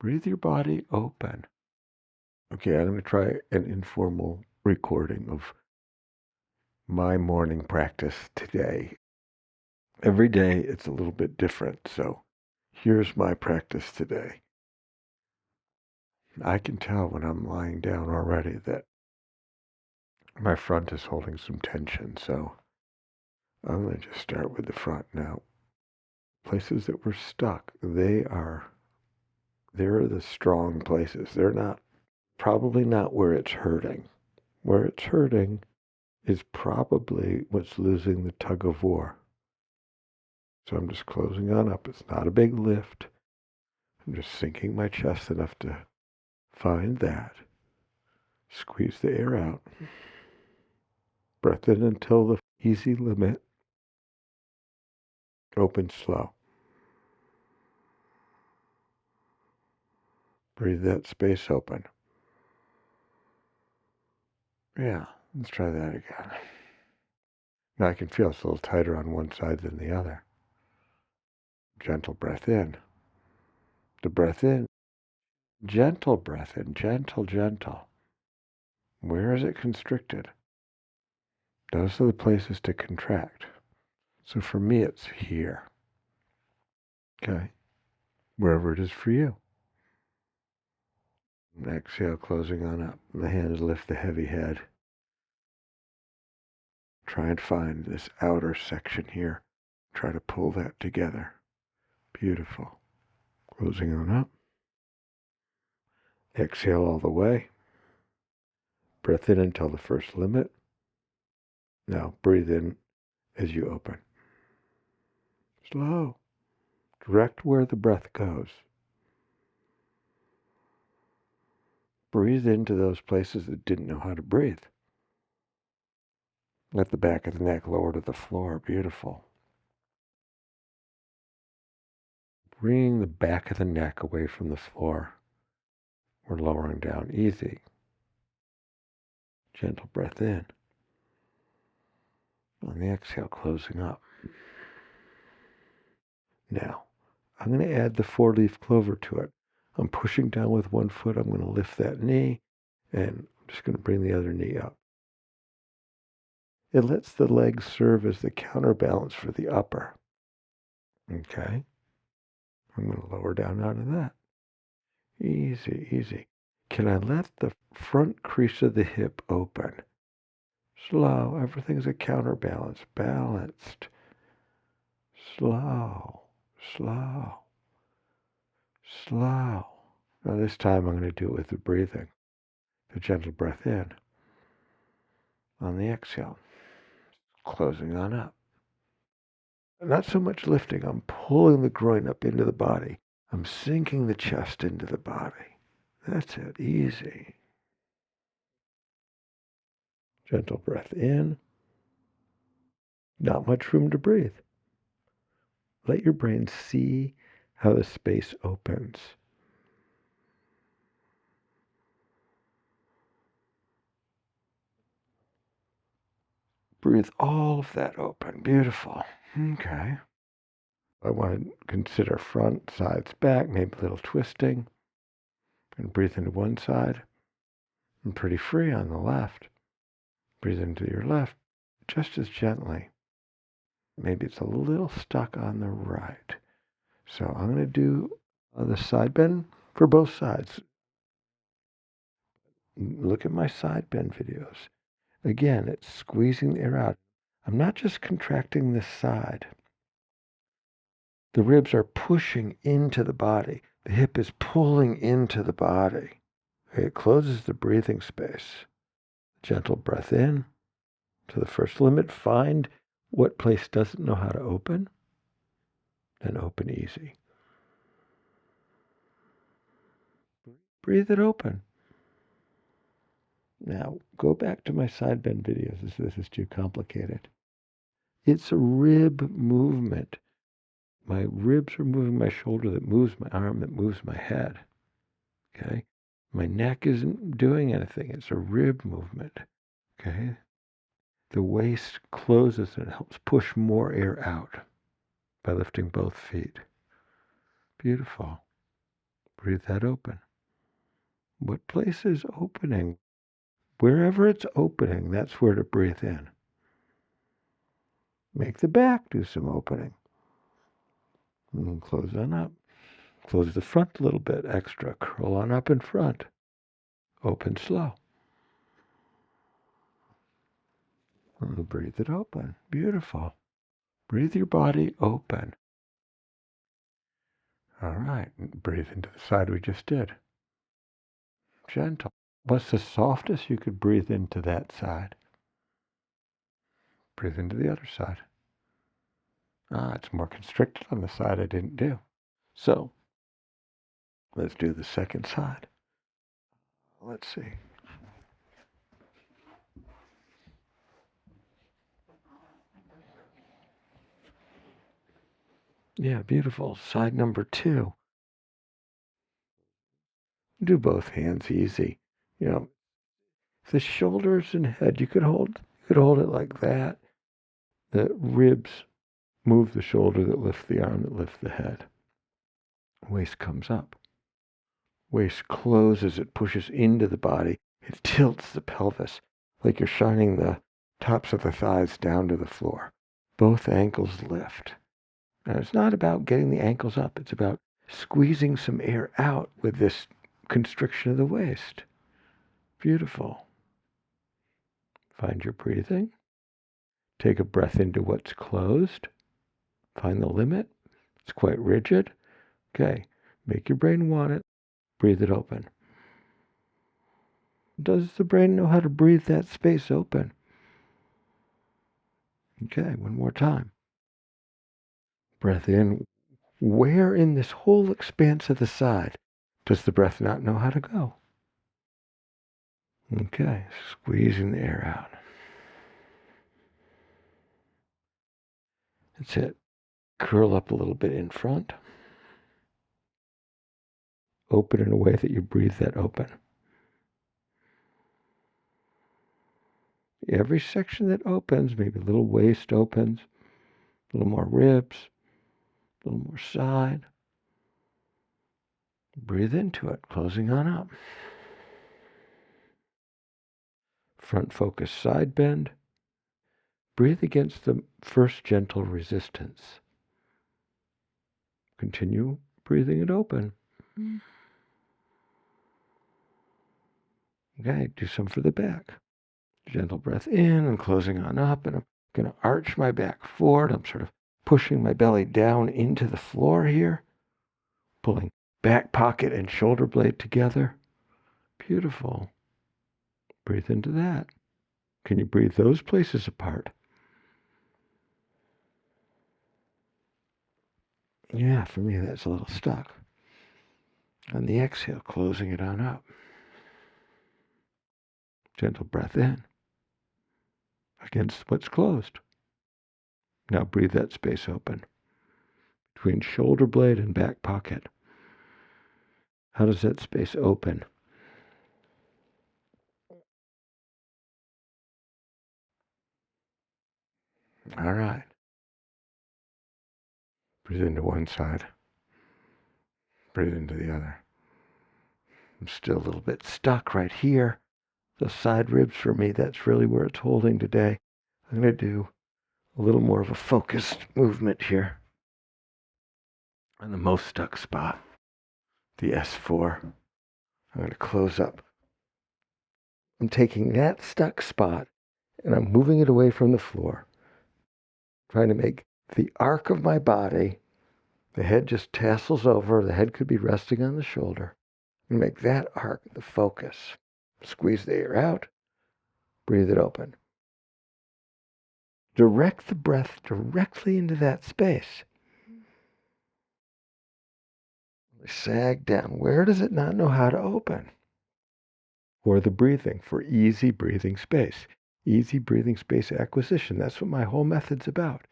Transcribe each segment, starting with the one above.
Breathe your body open. Okay, I'm going to try an informal recording of my morning practice today. Every day it's a little bit different, so here's my practice today. I can tell when I'm lying down already that my front is holding some tension, so I'm going to just start with the front now. Places that were stuck, they're the strong places. They're probably not where it's hurting. Where it's hurting is probably what's losing the tug of war. So I'm just closing on up. It's not a big lift. I'm just sinking my chest enough to find that. Squeeze the air out. Breath in until the easy limit. Open slow. Breathe that space open. Yeah, let's try that again. Now I can feel it's a little tighter on one side than the other. Gentle breath in. The breath in. Gentle breath in. Gentle, gentle. Where is it constricted? Those are the places to contract. So for me, it's here. Okay? Wherever it is for you. And exhale, closing on up. The hands lift the heavy head. Try and find this outer section here. Try to pull that together. Beautiful. Closing on up. Exhale all the way. Breath in until the first limit. Now breathe in as you open. Slow. Direct where the breath goes. Breathe into those places that didn't know how to breathe. Let the back of the neck lower to the floor. Beautiful. Bring the back of the neck away from the floor. We're lowering down. Easy. Gentle breath in. On the exhale, closing up. Now, I'm going to add the four-leaf clover to it. I'm pushing down with one foot. I'm going to lift that knee, and I'm just going to bring the other knee up. It lets the legs serve as the counterbalance for the upper. Okay? I'm going to lower down out of that. Easy, easy. Can I let the front crease of the hip open? Slow. Everything's a counterbalance. Balanced. Slow. Slow. Slow. Now this time I'm going to do it with the breathing. The gentle breath in. On the exhale. Closing on up. Not so much lifting. I'm pulling the groin up into the body. I'm sinking the chest into the body. That's it. Easy. Gentle breath in. Not much room to breathe. Let your brain see how the space opens. Breathe all of that open. Beautiful. Okay. I want to consider front, sides, back, maybe a little twisting. And breathe into one side. And pretty free on the left. Breathe into your left just as gently. Maybe it's a little stuck on the right. So I'm going to do the side bend for both sides. Look at my side bend videos. Again, it's squeezing the air out. I'm not just contracting this side. The ribs are pushing into the body. The hip is pulling into the body. It closes the breathing space. Gentle breath in to the first limit. Find what place doesn't know how to open. Then open easy. Breathe it open. Now, go back to my side bend videos if this is too complicated. It's a rib movement. My ribs are moving my shoulder, that moves my arm, that moves my head. Okay? My neck isn't doing anything. It's a rib movement. Okay? The waist closes and it helps push more air out by lifting both feet. Beautiful. Breathe that open. What place is opening? Wherever it's opening, that's where to breathe in. Make the back do some opening. And then close on up. Close the front a little bit extra. Curl on up in front. Open slow. And breathe it open. Beautiful. Breathe your body open. All right. Breathe into the side we just did. Gentle. What's the softest you could breathe into that side? Breathe into the other side. It's more constricted on the side I didn't do. So, let's do the second side. Let's see. Yeah, beautiful. Side number 2. Do both hands easy. The shoulders and head, you could hold it like that. The ribs move the shoulder that lifts the arm that lifts the head. Waist comes up. Waist closes, it pushes into the body. It tilts the pelvis like you're shining the tops of the thighs down to the floor. Both ankles lift. Now, it's not about getting the ankles up. It's about squeezing some air out with this constriction of the waist. Beautiful. Find your breathing. Take a breath into what's closed. Find the limit. It's quite rigid. Okay. Make your brain want it. Breathe it open. Does the brain know how to breathe that space open? Okay, one more time. Breath in. Where in this whole expanse of the side does the breath not know how to go? Okay, squeezing the air out. That's it. Curl up a little bit in front. Open in a way that you breathe that open. Every section that opens, maybe a little waist opens, a little more ribs, a little more side. Breathe into it, closing on up. Front focus, side bend. Breathe against the first gentle resistance. Continue breathing it open. Okay, do some for the back. Gentle breath in and closing on up, and I'm going to arch my back forward. I'm sort of pushing my belly down into the floor here, pulling back pocket and shoulder blade together. Beautiful. Breathe into that. Can you breathe those places apart? Yeah, for me that's a little stuck. On the exhale, closing it on up. Gentle breath in against what's closed. Now breathe that space open between shoulder blade and back pocket. How does that space open? All right. Breathe into one side. Breathe into the other. I'm still a little bit stuck right here. Those side ribs for me, that's really where it's holding today. I'm going to do a little more of a focused movement here on the most stuck spot, the S4. I'm going to close up. I'm taking that stuck spot and I'm moving it away from the floor, trying to make the arc of my body, the head just tassels over, the head could be resting on the shoulder, and make that arc the focus. Squeeze the air out, breathe it open. Direct the breath directly into that space. Sag down. Where does it not know how to open? For the breathing, for easy breathing space. Easy breathing space acquisition. That's what my whole method's about.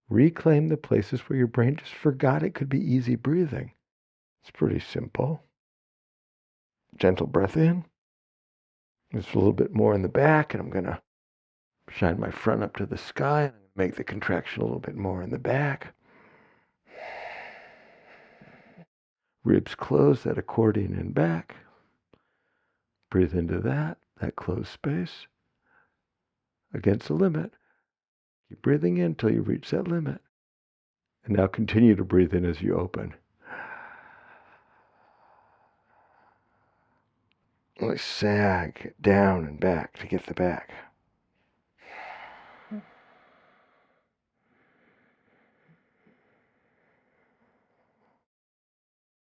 Reclaim the places where your brain just forgot it could be easy breathing. It's pretty simple. Gentle breath in. Just a little bit more in the back, and I'm going to shine my front up to the sky and make the contraction a little bit more in the back. Ribs closed, that accordion in back. Breathe into that closed space against the limit. Keep breathing in until you reach that limit. And now continue to breathe in as you open. Really sag down and back to get the back.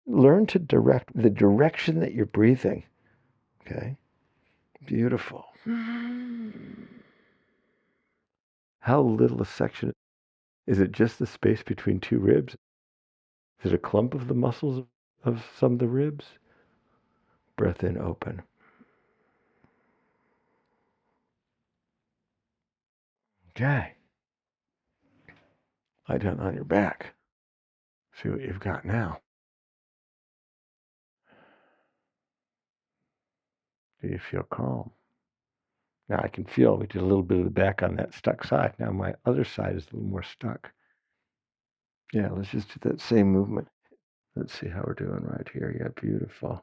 Learn to direct the direction that you're breathing. Okay? Beautiful. How little a section? Is it just the space between two ribs? Is it a clump of the muscles of some of the ribs? Breath in, open. Okay. Lie down on your back. See what you've got now. Do you feel calm? Now I can feel we did a little bit of the back on that stuck side. Now my other side is a little more stuck. Yeah, let's just do that same movement. Let's see how we're doing right here. Yeah, beautiful.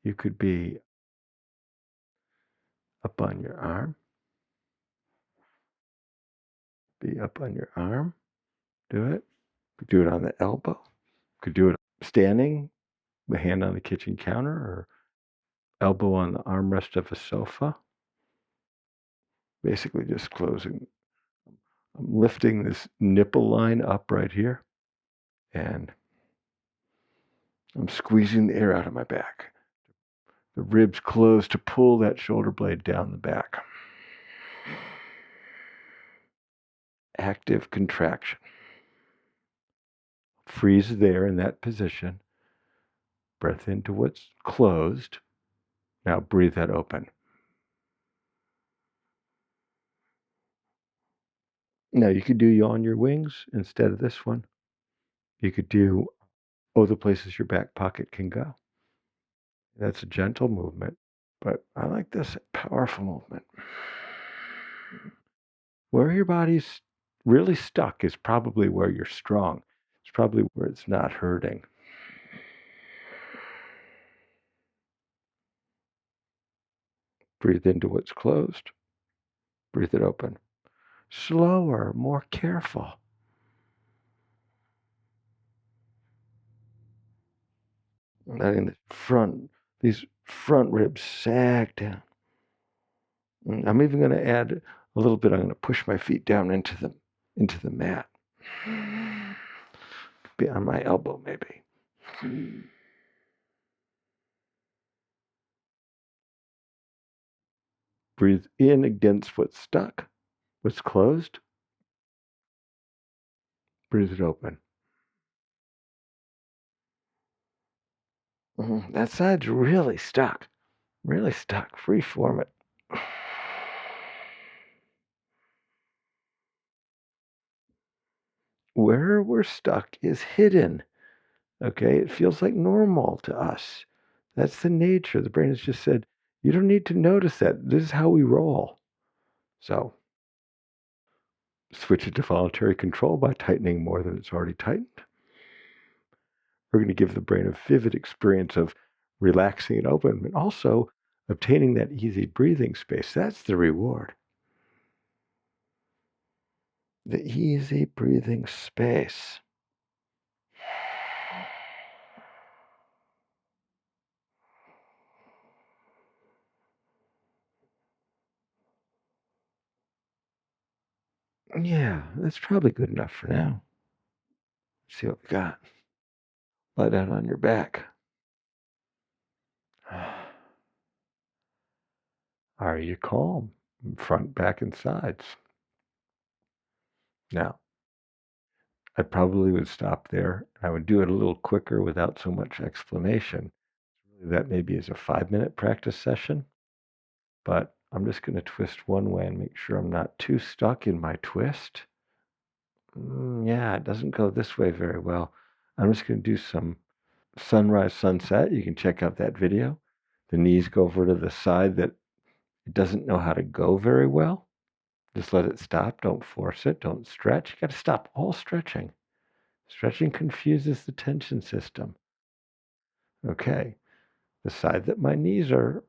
You could be up on your arm. Be up on your arm. Do it. Could do it on the elbow. Could do it standing, the hand on the kitchen counter, or elbow on the armrest of a sofa. Basically just closing. I'm lifting this nipple line up right here, and I'm squeezing the air out of my back. The ribs close to pull that shoulder blade down the back. Active contraction. Freeze there in that position. Breath into what's closed. Now breathe that open. Now you could do yawn your wings instead of this one. You could do the places your back pocket can go. That's a gentle movement, but I like this powerful movement. Where your body's really stuck is probably where you're strong. It's probably where it's not hurting. Breathe into what's closed. Breathe it open. Slower, more careful. Letting these front ribs sag down. I'm even going to add a little bit. I'm going to push my feet down into the mat. Be on my elbow, maybe. Breathe in against what's stuck, what's closed. Breathe it open. That side's really stuck. Really stuck. Freeform it. Where we're stuck is hidden. Okay? It feels like normal to us. That's the nature. The brain has just said, you don't need to notice that. This is how we roll. So, switch it to voluntary control by tightening more than it's already tightened. We're going to give the brain a vivid experience of relaxing it open, but also obtaining that easy breathing space. That's the reward. The easy breathing space. Yeah, that's probably good enough for now. Let's see what we got. Lie down on your back. Are you calm? Front, back, and sides. Now, I probably would stop there. I would do it a little quicker without so much explanation. That maybe is a 5-minute practice session, but I'm just going to twist one way and make sure I'm not too stuck in my twist. Yeah, it doesn't go this way very well. I'm just going to do some sunrise, sunset. You can check out that video. The knees go over to the side that it doesn't know how to go very well. Just let it stop. Don't force it. Don't stretch. You got to stop all stretching. Stretching confuses the tension system. Okay, the side that my knees are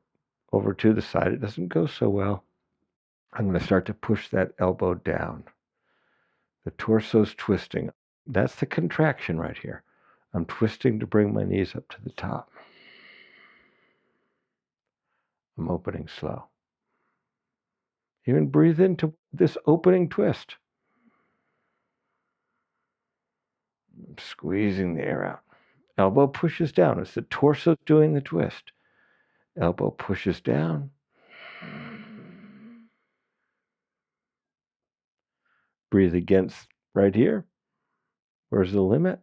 over to, the side it doesn't go so well, I'm going to start to push that elbow down. The torso's twisting. That's the contraction right here. I'm twisting to bring my knees up to the top. I'm opening slow. Even breathe into this opening twist. I'm squeezing the air out. Elbow pushes down. It's the torso doing the twist. Elbow pushes down. Breathe against right here. Where's the limit?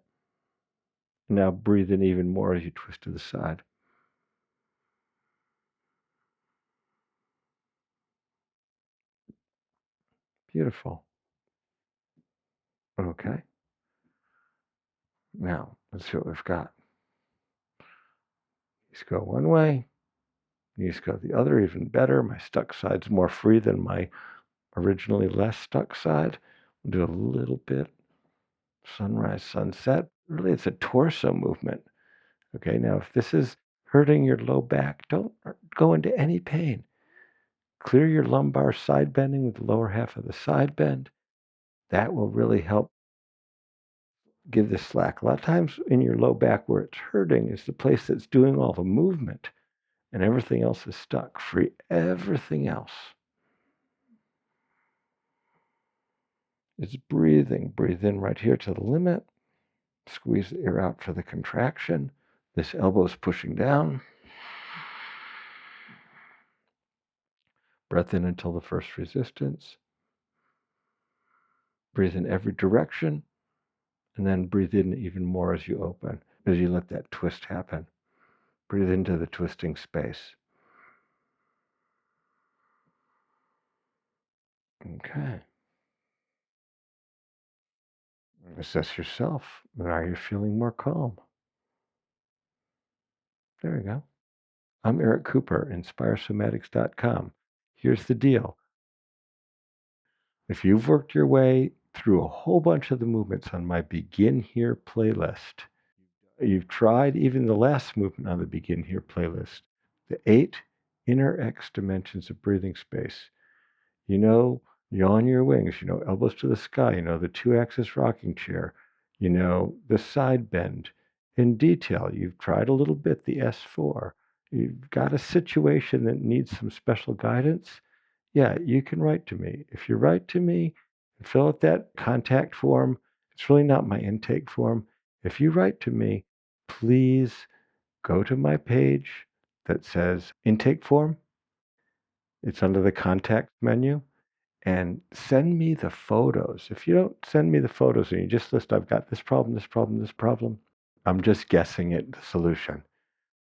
Now breathe in even more as you twist to the side. Beautiful. Okay. Now, let's see what we've got. Knees go one way. Knees go the other, even better. My stuck side's more free than my originally less stuck side. We'll do a little bit sunrise, sunset. Really, it's a torso movement. Okay, now if this is hurting your low back, don't go into any pain. Clear your lumbar side bending with the lower half of the side bend. That will really help give this slack. A lot of times in your low back where it's hurting is the place that's doing all the movement, and everything else is stuck. Free everything else. It's breathing. Breathe in right here to the limit. Squeeze the air out for the contraction. This elbow is pushing down. Breath in until the first resistance. Breathe in every direction, and then breathe in even more as you open, as you let that twist happen. Breathe into the twisting space. Okay. Assess yourself. Are you feeling more calm? There we go. I'm Eric Cooper, InspireSomatics.com. Here's the deal. If you've worked your way through a whole bunch of the movements on my Begin Here playlist, you've tried even the last movement on the Begin Here playlist, the 8 inner X dimensions of breathing space. You know, yawn your wings, you know, elbows to the sky, you know, the 2-axis rocking chair, you know, the side bend. In detail, you've tried a little bit the S4. You've got a situation that needs some special guidance. Yeah, you can write to me. If you write to me and fill out that contact form, it's really not my intake form. If you write to me, please go to my page that says intake form. It's under the contact menu, and send me the photos. If you don't send me the photos and you just list, I've got this problem, this problem, this problem, I'm just guessing at the solution.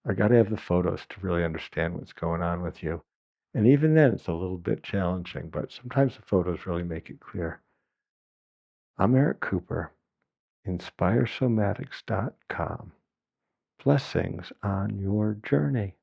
I got to have the photos to really understand what's going on with you. And even then, it's a little bit challenging, but sometimes the photos really make it clear. I'm Eric Cooper, InspireSomatics.com. Blessings on your journey.